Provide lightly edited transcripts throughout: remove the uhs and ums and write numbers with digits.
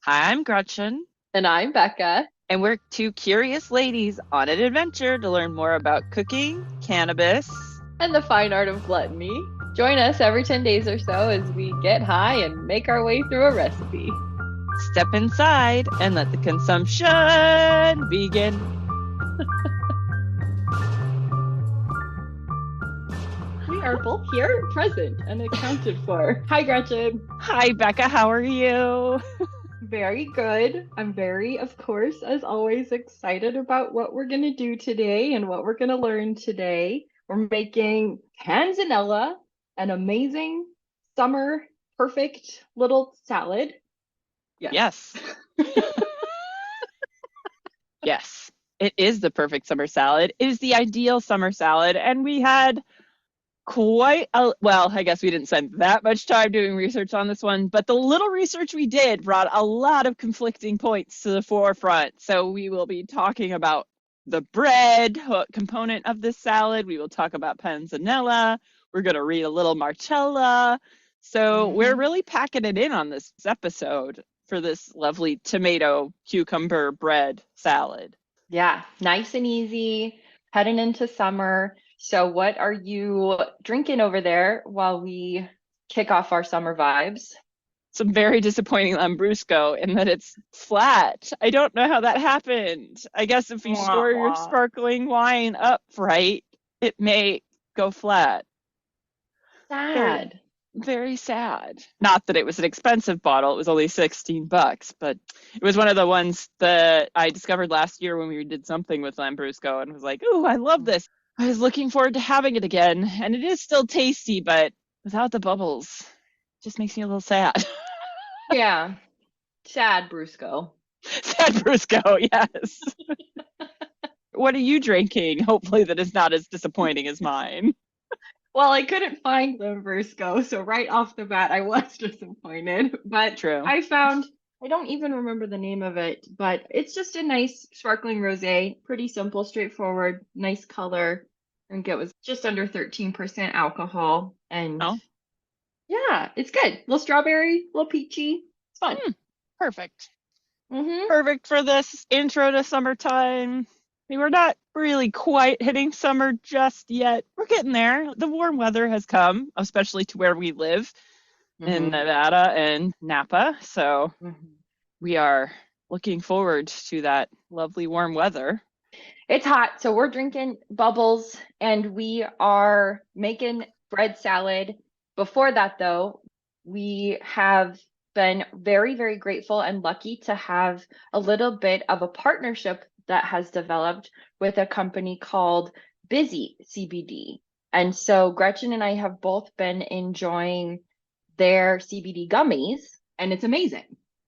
Hi, I'm Gretchen, And I'm Becca. and we're two curious ladies on an adventure to learn more about cooking, cannabis. And the fine art of gluttony. Join us every 10 days or so as we get high and make our way through a recipe. Step inside and let the consumption begin. We are both here, present, and accounted for. Hi, Gretchen. Hi, Becca, how are you? Very good. I'm very, of course, as always, excited about what we're going to do today and what we're going to learn today. We're making Panzanella, an amazing summer perfect little salad. Yes. Yes, yes. It is the perfect summer salad. It is the ideal summer salad, and we had well, I guess we didn't spend that much time doing research on this one, but the little research we did brought a lot of conflicting points to the forefront. So we will be talking about the bread component of this salad. We will talk about panzanella. We're going to read a little marcella. So we're hmm really packing it in on this episode for this lovely tomato cucumber bread salad. Yeah, nice and easy, heading into summer. So, what are you drinking over there while we kick off our summer vibes? Some very disappointing Lambrusco in that it's flat. I don't know how that happened. I guess if you Wah, store your wah. sparkling wine up right, it may go flat. Very, Sad. very sad. Not that it was an expensive bottle, it was only 16 bucks, but it was one of the ones that I discovered last year when we did something with Lambrusco and was like, "Ooh, I love this." I was looking forward to having it again, and it is still tasty, but without the bubbles, it just makes me a little sad. Yeah, sad, Brusco. Sad Brusco, yes. What are you drinking? Hopefully that is not as disappointing as mine. Well, I couldn't find the Brusco, so right off the bat, I was disappointed. But True. I found, I don't even remember the name of it, but it's just a nice sparkling rosé, pretty simple, straightforward, nice color. I think it was just under 13% alcohol. And Oh, yeah, it's good. Little strawberry, little peachy. It's fun. perfect. Mm-hmm. Perfect for this intro to summertime. I mean, we're not really quite hitting summer just yet. We're getting there. The warm weather has come, especially to where we live in Mm-hmm. Nevada and Napa. So Mm-hmm. we are looking forward to that lovely warm weather. It's hot, so we're drinking bubbles and we are making bread salad. Before that, though, we have been very, very grateful and lucky to have a little bit of a partnership that has developed with a company called Busy CBD. And so Gretchen and I have both been enjoying their CBD gummies, and it's amazing.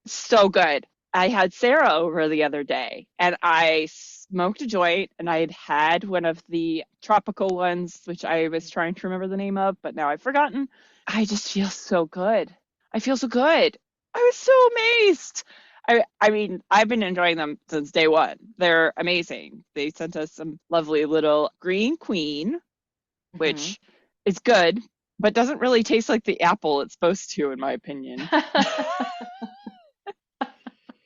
So good. I had Sarah over the other day and I smoked a joint and I had had one of the tropical ones, which I was trying to remember the name of, but now I've forgotten. I just feel so good. I feel so good. I was so amazed. I mean, I've been enjoying them since day one. They're amazing. They sent us some lovely little green queen, Mhm. which is good, but doesn't really taste like the apple it's supposed to, in my opinion.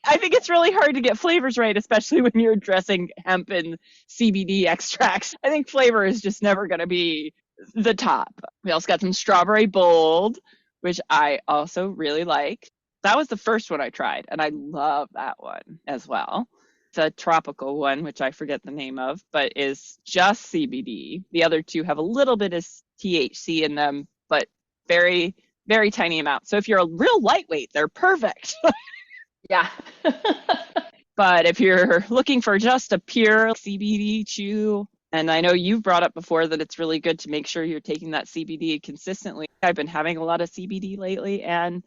I think it's really hard to get flavors right, especially when you're dressing hemp and CBD extracts. I think flavor is just never going to be the top. We also got some strawberry bold, which I also really like. That was the first one I tried, and I love that one as well. The tropical one, which I forget the name of, but is just CBD. The other two have a little bit of THC in them, but very, very tiny amount. So if you're a real lightweight, they're perfect. Yeah. But if you're looking for just a pure CBD chew, and I know you've brought up before that it's really good to make sure you're taking that CBD consistently. I've been having a lot of CBD lately and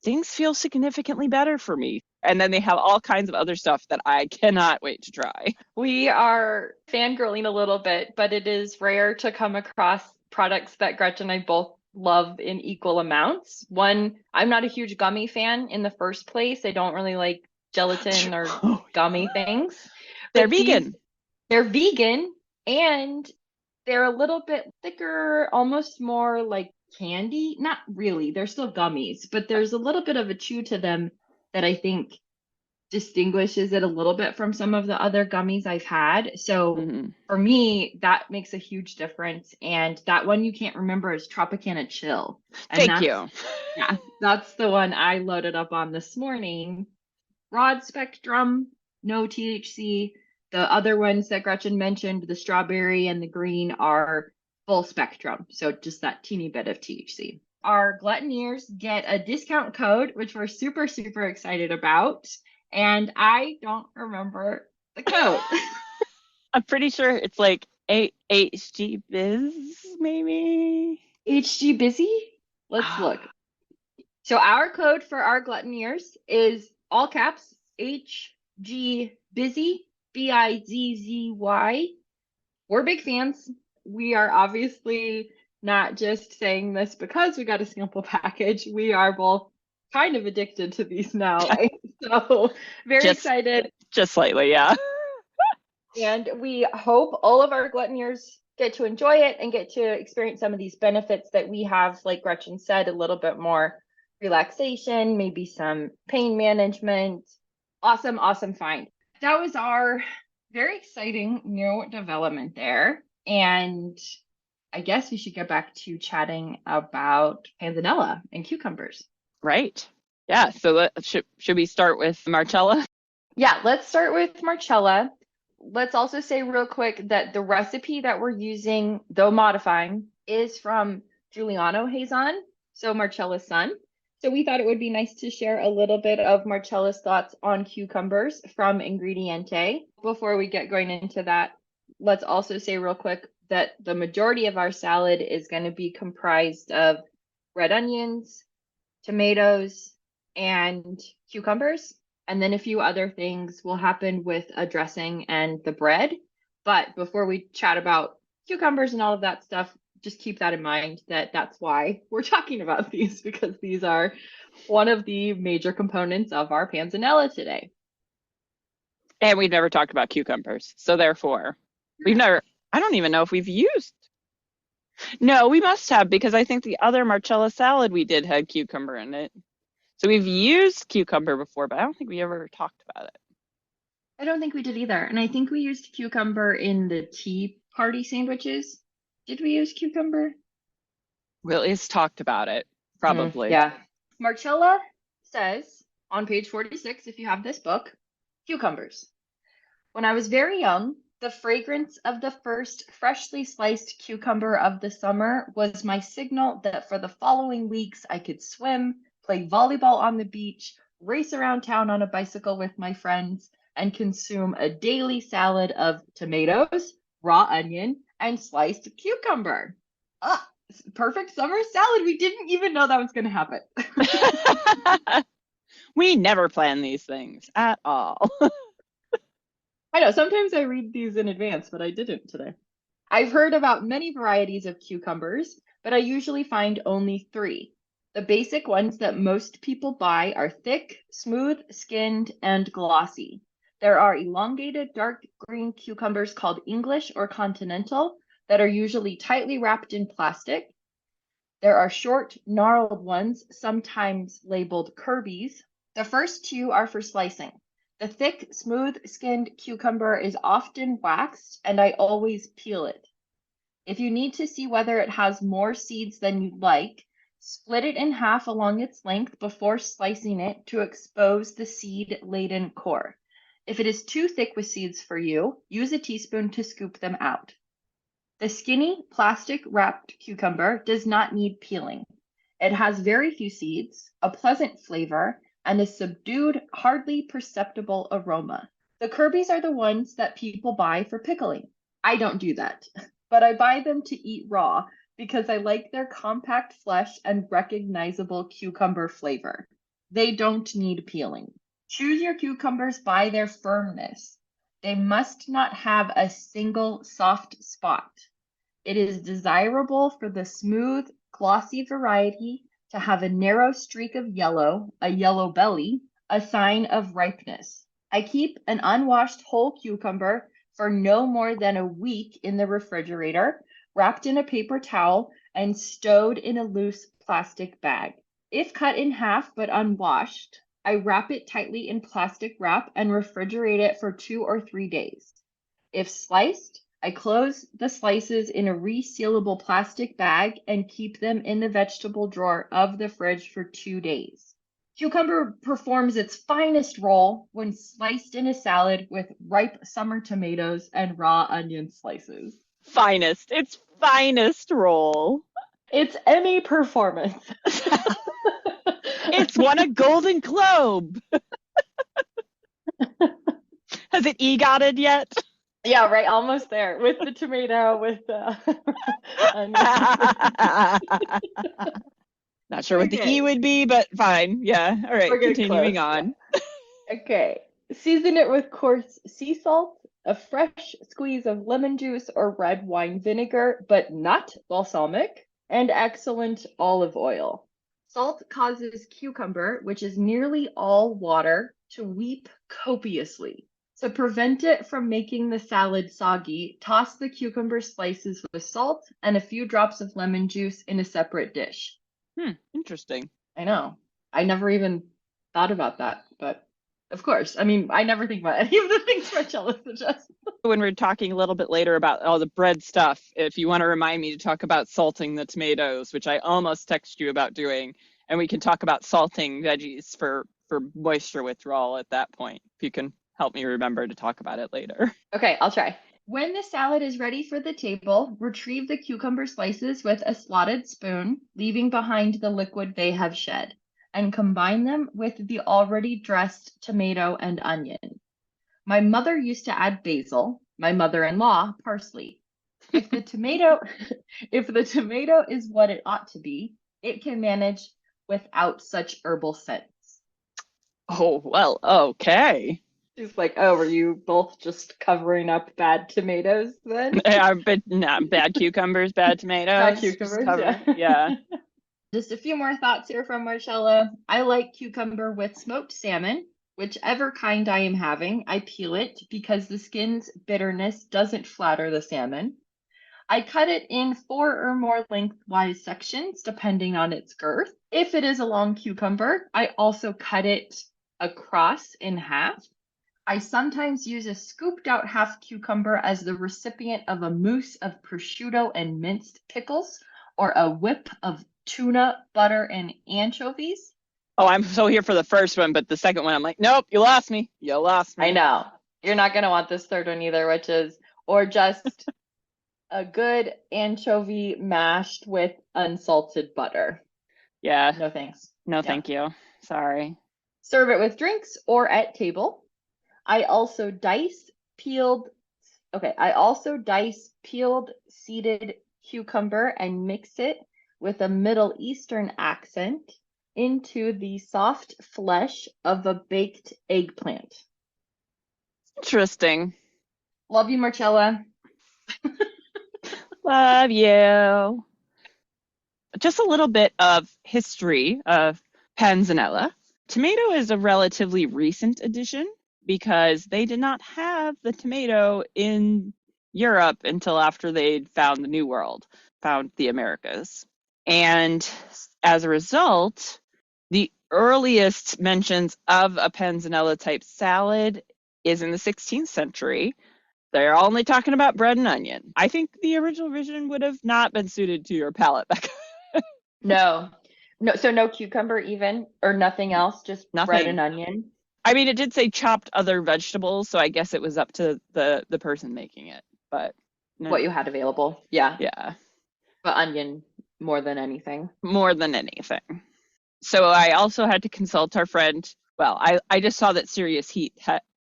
things feel significantly better for me. And then they have all kinds of other stuff that I cannot wait to try. We are fangirling a little bit, but it is rare to come across products that Gretchen and I both love in equal amounts. One, I'm not a huge gummy fan in the first place. I don't really like gelatin or gummy things. They're But these, vegan. they're vegan and they're a little bit thicker, almost more like candy. Not really, they're still gummies, but there's a little bit of a chew to them that I think distinguishes it a little bit from some of the other gummies I've had. So Hmm. for me, that makes a huge difference. And that one you can't remember is Tropicana Chill. And Thank that's, you. yeah, that's the one I loaded up on this morning. Broad spectrum, no THC. The other ones that Gretchen mentioned, the strawberry and the green, are full spectrum. So just that teeny bit of THC. Our glutoneers get a discount code, which we're super, super excited about. And I don't remember the code. I'm pretty sure it's like HG Biz, maybe. HG Busy? Let's look. Ah, So our code for our glutoneers is all caps HG Busy, BIZZY. We're big fans. We are obviously not just saying this because we got a sample package. We are both kind of addicted to these now. So very just excited. just slightly, yeah. And we hope all of our glutoneers get to enjoy it and get to experience some of these benefits that we have, like Gretchen said, a little bit more relaxation, maybe some pain management. Awesome, awesome find. That was our very exciting new development there. And I guess we should get back to chatting about panzanella and cucumbers. Right. Yeah. So should we start with Marcella? Yeah, let's start with Marcella. Let's also say real quick that the recipe that we're using, though modifying, is from Giuliano Hazan, so Marcella's son. So we thought it would be nice to share a little bit of Marcella's thoughts on cucumbers from Ingrediente. Before we get going into that, let's also say real quick that the majority of our salad is going to be comprised of red onions, tomatoes, and cucumbers. And then a few other things will happen with a dressing and the bread. But before we chat about cucumbers and all of that stuff, just keep that in mind that that's why we're talking about these, because these are one of the major components of our panzanella today. And we've never talked about cucumbers. So therefore, we've never, I don't even know if we've used. No, we must have because I think the other Marcella salad we did had cucumber in it. So we've used cucumber before, but I don't think we ever talked about it. I don't think we did either. And I think we used cucumber in the tea party sandwiches. Did we use cucumber? We at least talked about it, probably. Yeah. Marcella says on page 46, if you have this book, cucumbers. When I was very young, the fragrance of the first freshly sliced cucumber of the summer was my signal that for the following weeks I could swim, play volleyball on the beach, race around town on a bicycle with my friends, and consume a daily salad of tomatoes, raw onion, and sliced cucumber. Ah, perfect summer salad. We didn't even know that was going to happen. We never plan these things at all. I know, sometimes I read these in advance, but I didn't today. I've heard about many varieties of cucumbers, but I usually find only three. The basic ones that most people buy are thick, smooth skinned, and glossy. There are elongated dark green cucumbers called English or Continental that are usually tightly wrapped in plastic. There are short, gnarled ones, sometimes labeled Kirby's. The first two are for slicing. The thick, smooth-skinned cucumber is often waxed, and I always peel it. If you need to see whether it has more seeds than you'd like, split it in half along its length before slicing it to expose the seed-laden core. If it is too thick with seeds for you, use a teaspoon to scoop them out. The skinny, plastic-wrapped cucumber does not need peeling. It has very few seeds, a pleasant flavor, and a subdued, hardly perceptible aroma. The Kirby's are the ones that people buy for pickling. I don't do that, but I buy them to eat raw because I like their compact flesh and recognizable cucumber flavor. They don't need peeling. Choose your cucumbers by their firmness. They must not have a single soft spot. It is desirable for the smooth, glossy variety to have a narrow streak of yellow, a yellow belly, a sign of ripeness. I keep an unwashed whole cucumber for no more than a week in the refrigerator, wrapped in a paper towel and stowed in a loose plastic bag. If cut in half but unwashed, I wrap it tightly in plastic wrap and refrigerate it for 2 or 3 days. If sliced, I close the slices in a resealable plastic bag and keep them in the vegetable drawer of the fridge for 2 days. Cucumber performs its finest role when sliced in a salad with ripe summer tomatoes and raw onion slices. Finest. It's finest role. It's Emmy performance. It's won a Golden Globe. Has it EGOTed yet? Yeah, right. Almost there with the tomato, with the onion. Not sure what the E Okay, would be, but fine. Yeah. All right. we're getting Continuing close. on. Okay. Season it with coarse sea salt, a fresh squeeze of lemon juice or red wine vinegar, but not balsamic, and excellent olive oil. Salt causes cucumber, which is nearly all water, to weep copiously. To prevent it from making the salad soggy, toss the cucumber slices with salt and a few drops of lemon juice in a separate dish. Interesting. I know. I never even thought about that, but of course. I mean, I never think about any of the things Marcella suggests. When we're talking a little bit later about all the bread stuff, if you want to remind me to talk about salting the tomatoes, which I almost texted you about doing, and we can talk about salting veggies for moisture withdrawal at that point. If you can help me remember to talk about it later. Okay, I'll try. When the salad is ready for the table, retrieve the cucumber slices with a slotted spoon, leaving behind the liquid they have shed, and combine them with the already dressed tomato and onion. My mother used to add basil, my mother-in-law parsley. If the tomato if the tomato is what it ought to be, it can manage without such herbal scents. Oh, well, okay. She's like, oh, were you both just covering up bad tomatoes then? But nah, bad cucumbers, bad tomatoes. Bad Just cucumbers, cover. yeah. Yeah. Just a few more thoughts here from Marcella. I like cucumber with smoked salmon. Whichever kind I am having, I peel it because the skin's bitterness doesn't flatter the salmon. I cut it in 4 or more lengthwise sections, depending on its girth. If it is a long cucumber, I also cut it across in half. I sometimes use a scooped out half cucumber as the recipient of a mousse of prosciutto and minced pickles, or a whip of tuna, butter, and anchovies. Oh, I'm so here for the first one, but the second one, I'm like, nope, you lost me. You lost I me. know. You're not going to want this third one either, which is, or just a good anchovy mashed with unsalted butter. Yeah. No thanks. No, Yeah. thank you. Sorry. Serve it with drinks or at table. I also dice peeled seeded cucumber and mix it with a Middle Eastern accent into the soft flesh of a baked eggplant. Interesting. Love you, Marcella. Love you. Just a little bit of history of Panzanella. Tomato is a relatively recent addition because they did not have the tomato in Europe until after they'd found the New World, found the Americas. And as a result, the earliest mentions of a panzanella type salad is in the 16th century. They're only talking about bread and onion. I think the original version would have not been suited to your palate, Becca. No. No, so no cucumber even, or nothing else, just bread and Nothing. onion. I mean, it did say chopped other vegetables, so I guess it was up to the person making it. But no, What you had available. Yeah. yeah, But onion more than anything. more than anything. So I also had to consult our friend. Well, I just saw that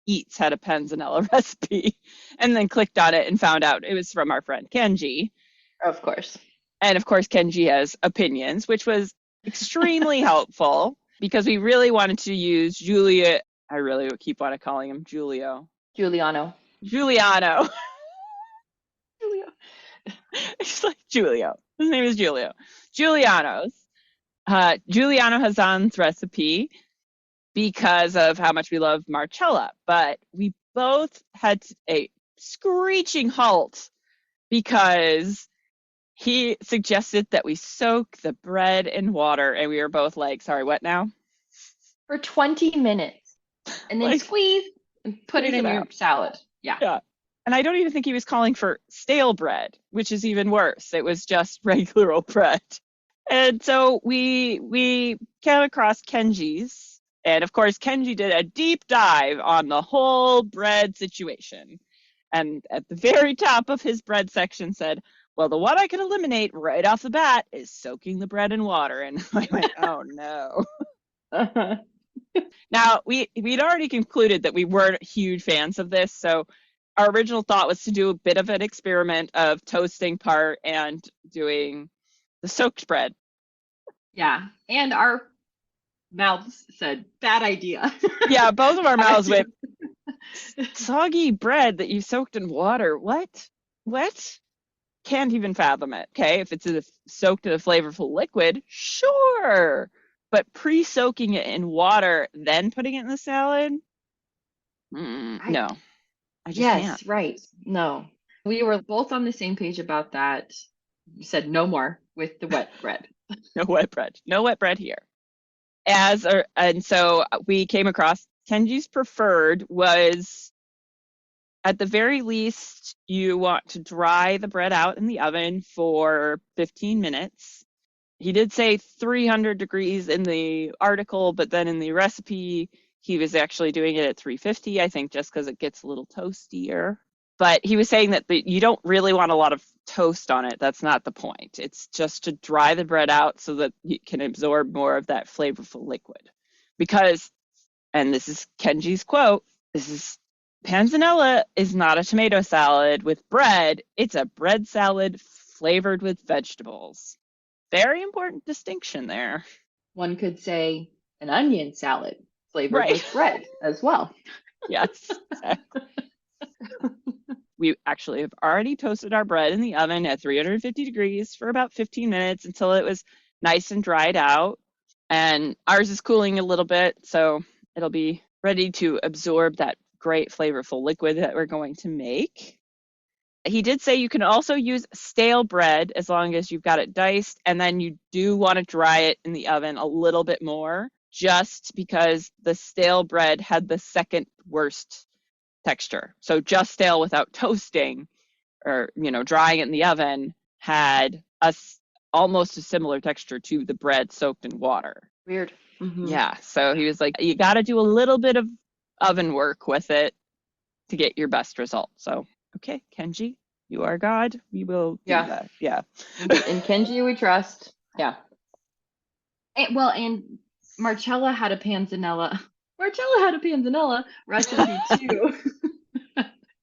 Eats had a panzanella recipe, and then clicked on it and found out it was from our friend Kenji. Of course. And of course, Kenji has opinions, which was extremely helpful because we really wanted to use Julia. I really keep on calling him Giuliano. Giuliano. Giuliano. Julio. It's like Julio. His name is Julio. Giuliano's. Giuliano Hassan's recipe because of how much we love Marcella. But we both had a screeching halt because he suggested that we soak the bread in water, and we were both like, sorry, what now? For 20 minutes. And then Like, squeeze and put it squeeze in it your out. salad. Yeah. Yeah. And I don't even think he was calling for stale bread, which is even worse. It was just regular old bread. And so we came across Kenji's, and of course Kenji did a deep dive on the whole bread situation. And at the very top of his bread section said, "Well, the one I can eliminate right off the bat is soaking the bread in water." And I went, "Oh no." Now, we'd already concluded that we weren't huge fans of this, so our original thought was to do a bit of an experiment of toasting part and doing the soaked bread. Yeah. And our mouths said, bad idea. Yeah, both of our Bad mouths idea. went, "Soggy bread that you soaked in water. What? What?" Can't even fathom it. Okay, if it's soaked in a flavorful liquid, sure. But pre-soaking it in water, then putting it in the salad? I, No, I just can't. yes, right. No. We were both on the same page about that. You said no more with the wet bread. No wet bread. No wet bread here. And so we came across Kenji's preferred was at the very least you want to dry the bread out in the oven for 15 minutes. He did say 300 degrees in the article, but then in the recipe he was actually doing it at 350, I think, just because it gets a little toastier. But he was saying that you don't really want a lot of toast on it. That's not the point. It's just to dry the bread out so that you can absorb more of that flavorful liquid. Because, and this is Kenji's quote, this is Panzanella is not a tomato salad with bread. It's a bread salad flavored with vegetables. Very important distinction there. One could say an onion salad flavored Right. with bread as well. Yes, exactly. We actually have already toasted our bread in the oven at 350 degrees for about 15 minutes until it was nice and dried out. And ours is cooling a little bit, so it'll be ready to absorb that great flavorful liquid that we're going to make. He did say you can also use stale bread as long as you've got it diced, and then you do want to dry it in the oven a little bit more, just because the stale bread had the second worst texture. So just stale without toasting or drying it in the oven had almost a similar texture to the bread soaked in water. Weird. Mm-hmm. Yeah, so he was like, you got to do a little bit of oven work with it to get your best result. So, okay, Kenji, you are God. We will do that. Yeah. In Kenji we trust. Yeah. And Marcella had a panzanella. Marcella had a panzanella recipe too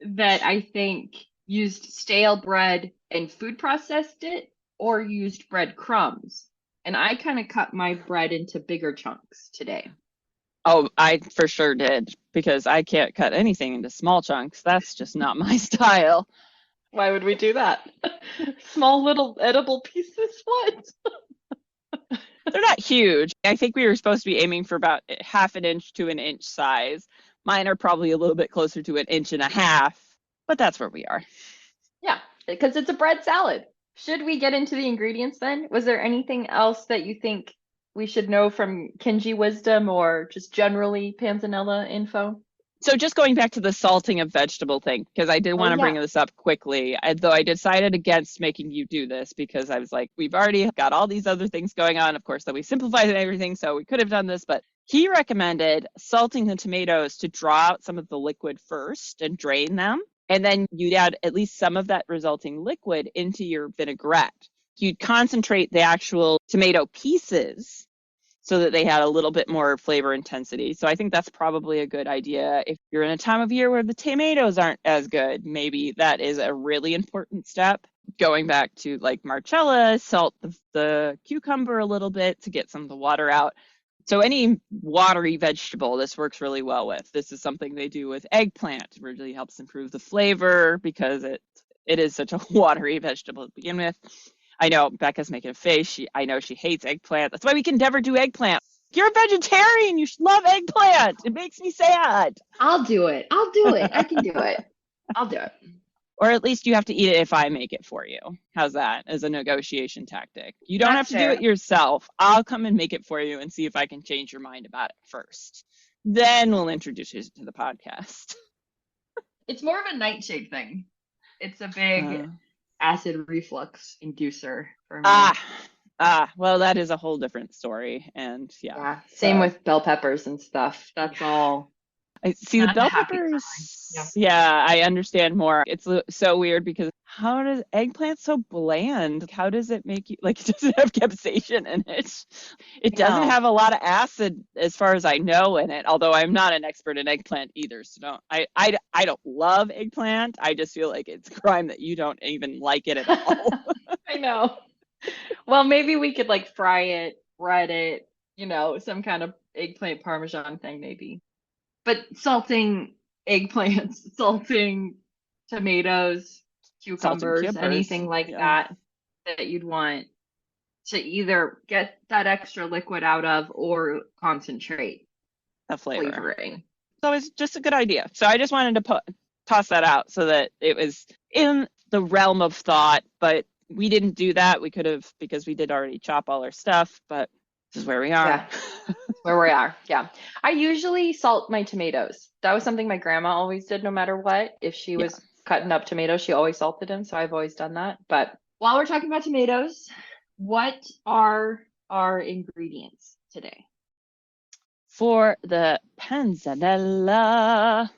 that I think used stale bread and food processed it or used breadcrumbs. And I kind of cut my bread into bigger chunks today. Oh, I for sure did because I can't cut anything into small chunks. That's just not my style. Why would we do that? Small little edible pieces? What? They're not huge. I think we were supposed to be aiming for about half an inch to an inch size. Mine are probably a little bit closer to an inch and a half, but that's where we are. Yeah, because it's a bread salad. Should we get into the ingredients then? Was there anything else that you think we should know from Kenji wisdom or just generally Panzanella info? So just going back to the salting of vegetable thing, because I did Oh want to bring yeah. this up quickly, though I decided against making you do this because I was like, we've already got all these other things going on. Of course, that we simplified and everything, so we could have done this, but he recommended salting the tomatoes to draw out some of the liquid first and drain them. And then you'd add at least some of that resulting liquid into your vinaigrette. You'd concentrate the actual tomato pieces so that they had a little bit more flavor intensity. So I think that's probably a good idea. If you're in a time of year where the tomatoes aren't as good, maybe that is a really important step. Going back to like Marcella, salt the cucumber a little bit to get some of the water out. So any watery vegetable, this works really well with. This is something they do with eggplant. It really helps improve the flavor because it is such a watery vegetable to begin with. I know Becca's making a face. I know she hates eggplant. That's why we can never do eggplant. You're a vegetarian. You should love eggplant. It makes me sad. I'll do it. I can do it. I'll do it. Or at least you have to eat it if I make it for you. How's that as a negotiation tactic? You don't have That's to do it fair. yourself. I'll come and make it for you and see if I can change your mind about it first. Then we'll introduce you to the podcast. It's more of a nightshade thing. It's a big Uh, acid reflux inducer for me. ah, well, that is a whole different story. And yeah, Yeah, same so with bell peppers and stuff. That's yeah. all I see the not bell happy feeling. Yeah. peppers. Yeah, I understand more. It's so weird because how does eggplant so bland? How does it make you like? It doesn't have capsaicin in it. It I doesn't know. have a lot of acid, as far as I know, in it. Although I'm not an expert in eggplant either, so I don't love eggplant. I just feel like it's a crime that you don't even like it at all. I know. Well, maybe we could like fry it, bread it, some kind of eggplant parmesan thing maybe. But salting eggplants, salting tomatoes, Salting cucumbers, cucumbers, anything like yeah, that you'd want to either get that extra liquid out of or concentrate a flavor. flavoring. So it's just a good idea. So I just wanted to toss that out so that it was in the realm of thought, but we didn't do that. We could have, because we did already chop all our stuff, but this is where we are. Yeah, where we are. Yeah. I usually salt my tomatoes. That was something my grandma always did no matter what. If she Yeah. was cutting up tomatoes, she always salted them. So I've always done that. But while we're talking about tomatoes, what are our ingredients today? For the panzanella,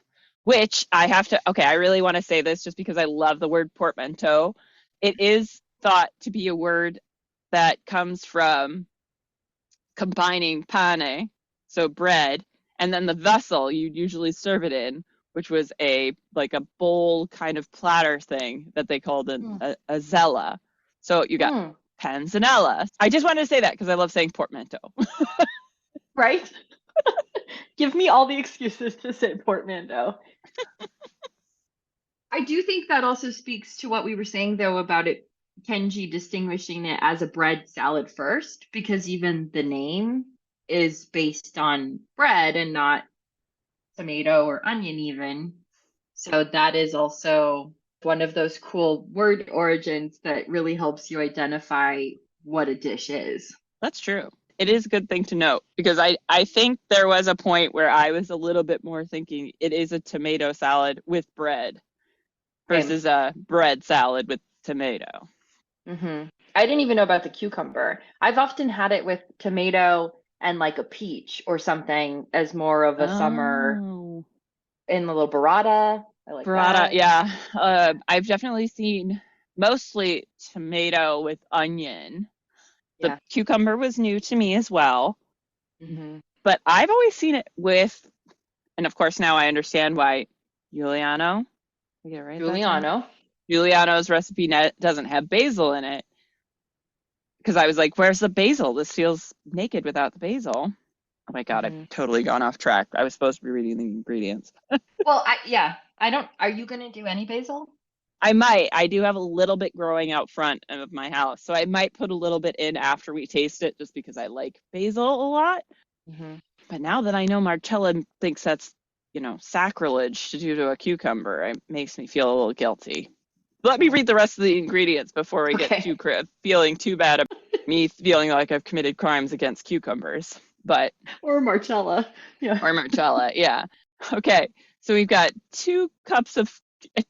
which I have to, okay, I really want to say this just because I love the word portmanteau. It is thought to be a word that comes from combining pane, so bread, and then the vessel you'd usually serve it in, which was a like a bowl kind of platter thing that they called Mm. a zella. So you got Mm. panzanella. I just wanted to say that because I love saying portmanteau. Right? Give me all the excuses to say portmanteau. I do think that also speaks to what we were saying though about it, Kenji distinguishing it as a bread salad first, because even the name is based on bread and not tomato or onion even. So that is also one of those cool word origins that really helps you identify what a dish is. That's true. It is a good thing to note because I think there was a point where I was a little bit more thinking it is a tomato salad with bread Same. versus a bread salad with tomato. I didn't even know about the cucumber. I've often had it with tomato and like a peach or something as more of a summer Oh, in the little burrata. I like burrata, that. yeah. I've definitely seen mostly tomato with onion. The Yeah. cucumber was new to me as well, hmm but I've always seen it with, and of course now I understand why Giuliano, I get it right that time? Giuliano. Giuliano's recipe doesn't have basil in it because I was like, where's the basil? This feels naked without the basil. Oh my God, I've hmm totally gone off track. I was supposed to be reading the ingredients. Well, I don't. Are you gonna do any basil? I might. I do have a little bit growing out front of my house. So I might put a little bit in after we taste it just because I like basil a lot. hmm But now that I know Marcella thinks that's, sacrilege to do to a cucumber, it makes me feel a little guilty. Let me read the rest of the ingredients before we get Okay. feeling too bad about me feeling like I've committed crimes against cucumbers. But Or Marcella. Yeah. or Marcella, yeah. Okay, so we've got 2 cups of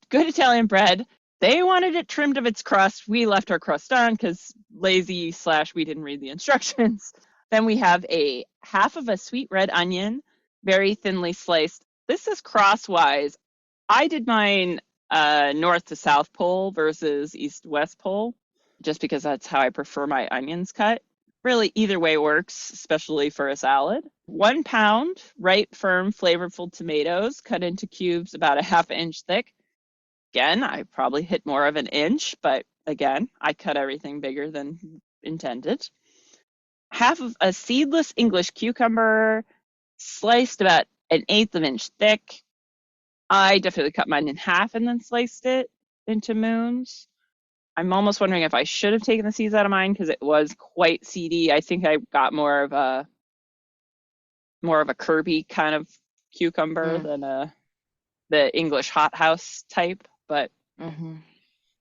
good Italian bread. They wanted it trimmed of its crust. We left our crust on because lazy / we didn't read the instructions. Then we have a half of a sweet red onion, very thinly sliced. This is crosswise. I did mine north to south pole versus east west pole, just because that's how I prefer my onions cut. Really, either way works, especially for a salad. 1 pound ripe, firm, flavorful tomatoes cut into cubes about a ½ inch thick. Again, I probably hit more of an inch, but again, I cut everything bigger than intended. Half of a seedless English cucumber, sliced about an eighth of an inch thick. I definitely cut mine in half and then sliced it into moons. I'm almost wondering if I should have taken the seeds out of mine because it was quite seedy. I think I got more of a Kirby kind of cucumber Mm. than the English hothouse type. But Mm-hmm.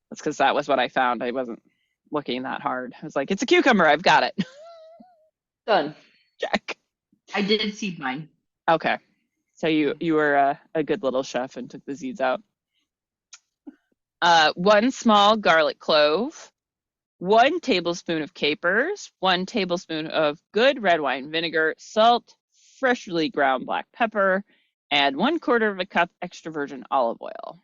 That's because that was what I found. I wasn't looking that hard. I was like, it's a cucumber. I've got it. Done. Check. I did seed mine. Okay. So you were a good little chef and took the seeds out. 1 small garlic clove, 1 tablespoon of capers, 1 tablespoon of good red wine vinegar, salt, freshly ground black pepper, and 1/4 cup extra virgin olive oil.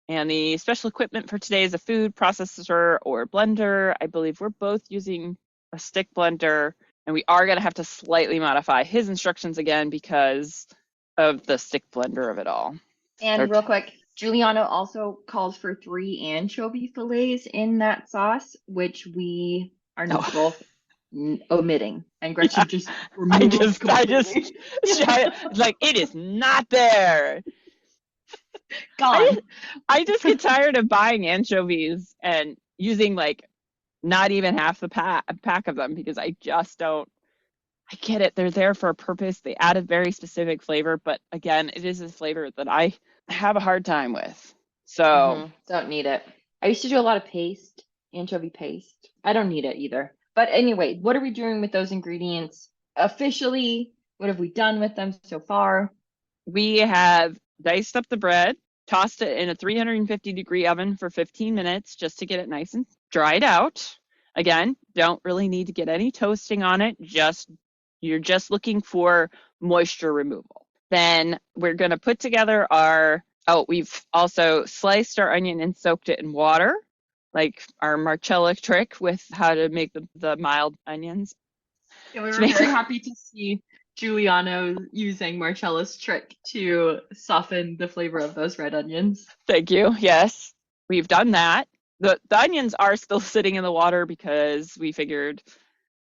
And the special equipment for today is a food processor or blender. I believe we're both using a stick blender, and we are going to have to slightly modify his instructions again because of the stick blender of it all. And real quick, Giuliano also calls for 3 anchovy fillets in that sauce, which we are both omitting. And Gretchen just removed completely. Like, it is not there. Gone. I just get tired of buying anchovies and using like not even half the pack of them because I just don't. I get it. They're there for a purpose. They add a very specific flavor, but again, it is a flavor that I have a hard time with. So don't need it. I used to do a lot of paste, anchovy paste. I don't need it either. But anyway, what are we doing with those ingredients officially? What have we done with them so far? We have diced up the bread, tossed it in a 350-degree oven for 15 minutes just to get it nice and dried out. Again, don't really need to get any toasting on it. You're just looking for moisture removal. Then we're going to put together we've also sliced our onion and soaked it in water, like our Marcella trick with how to make the mild onions. Yeah, we were very happy to see Giuliano using Marcella's trick to soften the flavor of those red onions. Thank you. Yes, we've done that. The onions are still sitting in the water because we figured,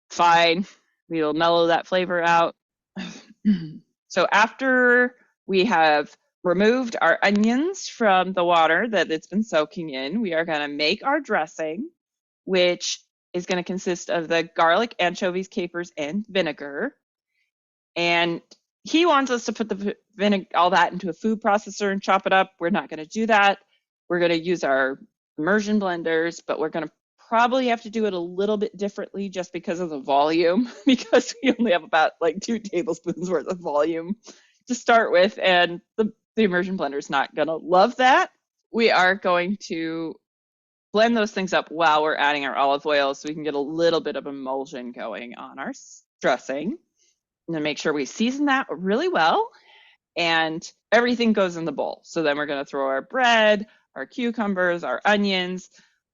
fine, we'll mellow that flavor out. So after we have removed our onions from the water that it's been soaking in, we are going to make our dressing, which is going to consist of the garlic, anchovies, capers, and vinegar. And he wants us to put all that into a food processor and chop it up. We're not going to do that. We're going to use our immersion blenders, but we're going to probably have to do it a little bit differently just because of the volume, because we only have about like 2 tablespoons worth of volume to start with, and the immersion blender is not going to love that. We are going to blend those things up while we're adding our olive oil so we can get a little bit of emulsion going on our dressing. And then make sure we season that really well, and everything goes in the bowl. So then we're going to throw our bread, our cucumbers, our onions.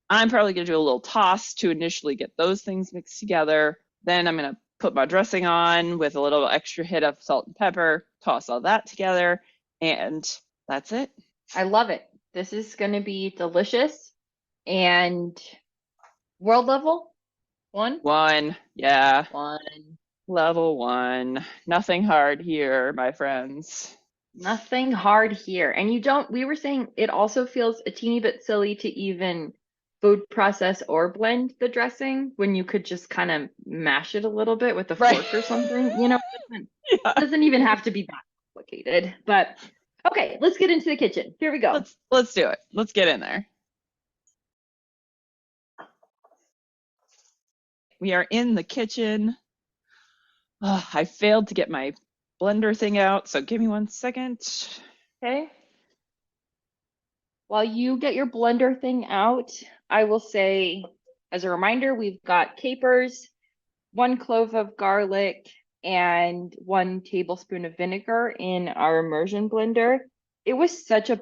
I'm probably going to do a little toss to initially get those things mixed together. Then I'm going to put my dressing on with a little extra hit of salt and pepper, toss all that together, and that's it. I love it. This is going to be delicious. And world level? 1? 1, yeah. 1. Level 1. Nothing hard here, my friends. Nothing hard here. And we were saying it also feels a teeny bit silly to even food process or blend the dressing when you could just kind of mash it a little bit with a fork or something. You know, it doesn't even have to be that complicated. But okay, let's get into the kitchen. Here we go. Let's do it. Let's get in there. We are in the kitchen. Oh, I failed to get my blender thing out, so give me 1 second. Okay. While you get your blender thing out, I will say, as a reminder, we've got capers, 1 clove of garlic, and 1 tablespoon of vinegar in our immersion blender. It was such a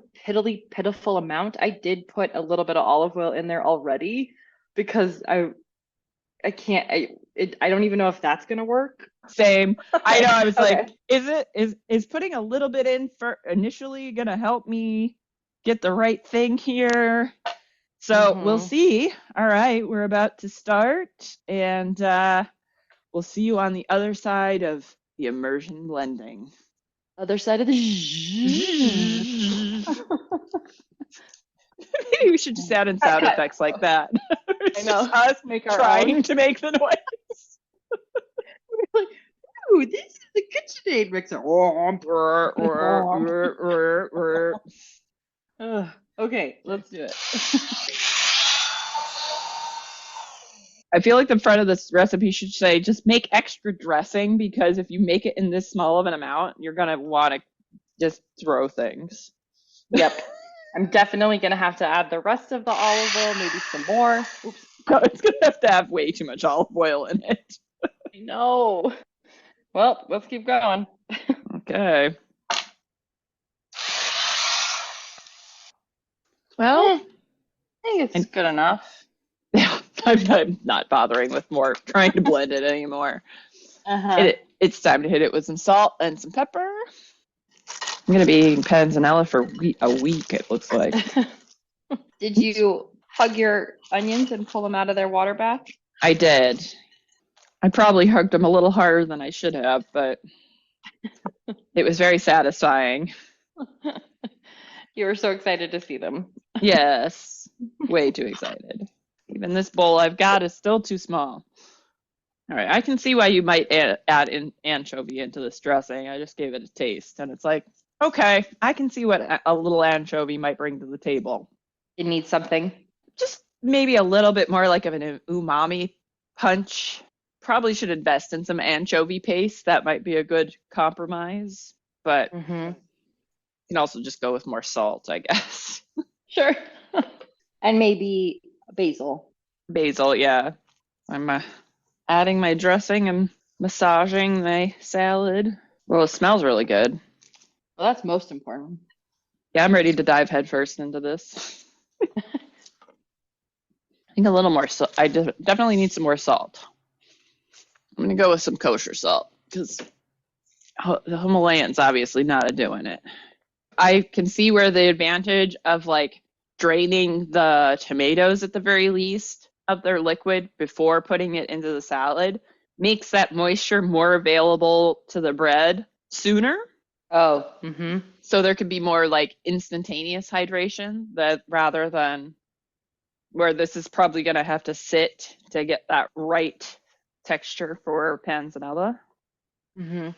pitiful amount. I did put a little bit of olive oil in there already because I don't even know if that's gonna work. Same. I know. I was like, is putting a little bit in for initially gonna help me get the right thing here? So we'll see. All right, we're about to start, and we'll see you on the other side of the immersion blending. Other side of the Maybe we should just add in sound effects like that. I know. Us trying to make the noise. We're like, ooh, this is the KitchenAid mixer. Okay, let's do it. I feel like the front of this recipe should say just make extra dressing, because if you make it in this small of an amount, you're going to want to just throw things. Yep. I'm definitely going to have to add the rest of the olive oil, maybe some more. Oops. No, it's going to have way too much olive oil in it. I know. Well, let's keep going. Okay. Well, I think it's good enough. Yeah, I'm not bothering with more, trying to blend it anymore. It's time to hit it with some salt and some pepper. I'm going to be eating panzanella for a week, it looks like. Did you hug your onions and pull them out of their water bath? I did. I probably hugged them a little harder than I should have, but it was very satisfying. You were so excited to see them. Yes, way too excited. Even this bowl I've got is still too small. All right, I can see why you might add in anchovy into this dressing. I just gave it a taste, and it's like, okay, I can see what a little anchovy might bring to the table. It needs something. Just maybe a little bit more like of an umami punch. Probably should invest in some anchovy paste. That might be a good compromise, but you can also just go with more salt, I guess. Sure. And maybe basil. Basil, yeah. I'm adding my dressing and massaging my salad. Well, it smells really good. Well, that's most important. Yeah, I'm ready to dive headfirst into this. I think a little more salt. I definitely need some more salt. I'm going to go with some kosher salt because the Himalayan's obviously not doing it. I can see where the advantage of like draining the tomatoes at the very least of their liquid before putting it into the salad makes that moisture more available to the bread sooner. Oh, So there could be more like instantaneous hydration that rather than where this is probably going to have to sit to get that right texture for panzanella. I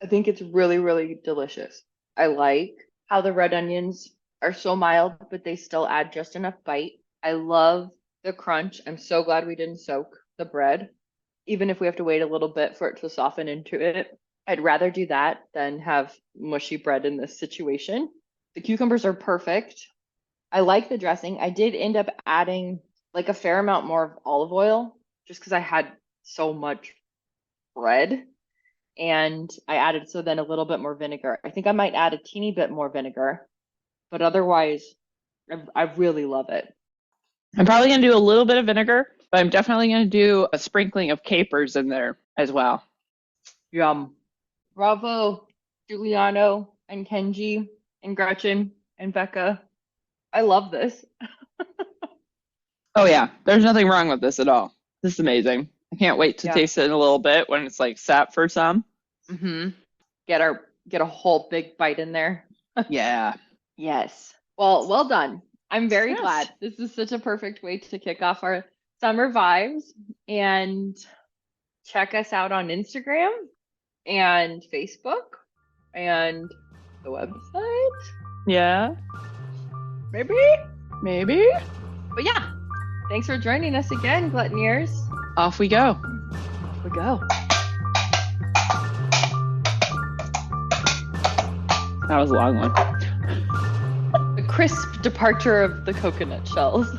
think it's really, really delicious. I like how the red onions are so mild, but they still add just enough bite. I love the crunch. I'm so glad we didn't soak the bread, even if we have to wait a little bit for it to soften into it. I'd rather do that than have mushy bread in this situation. The cucumbers are perfect. I like the dressing. I did end up adding like a fair amount more of olive oil just because I had so much bread. And I added then a little bit more vinegar. I think I might add a teeny bit more vinegar, but otherwise, I really love it. I'm probably going to do a little bit of vinegar, but I'm definitely going to do a sprinkling of capers in there as well. Yum. Bravo, Giuliano and Kenji and Gretchen and Becca. I love this. Oh yeah, there's nothing wrong with this at all. This is amazing. I can't wait to taste it in a little bit when it's like sat for some. Get a whole big bite in there. Yeah. Yes. Well done. I'm very glad. This is such a perfect way to kick off our summer vibes. And check us out on Instagram and Facebook and the website. Yeah. Maybe. But yeah, thanks for joining us again, Gluttoniers. Off we go. Off we go. That was a long one. The crisp departure of the coconut shells.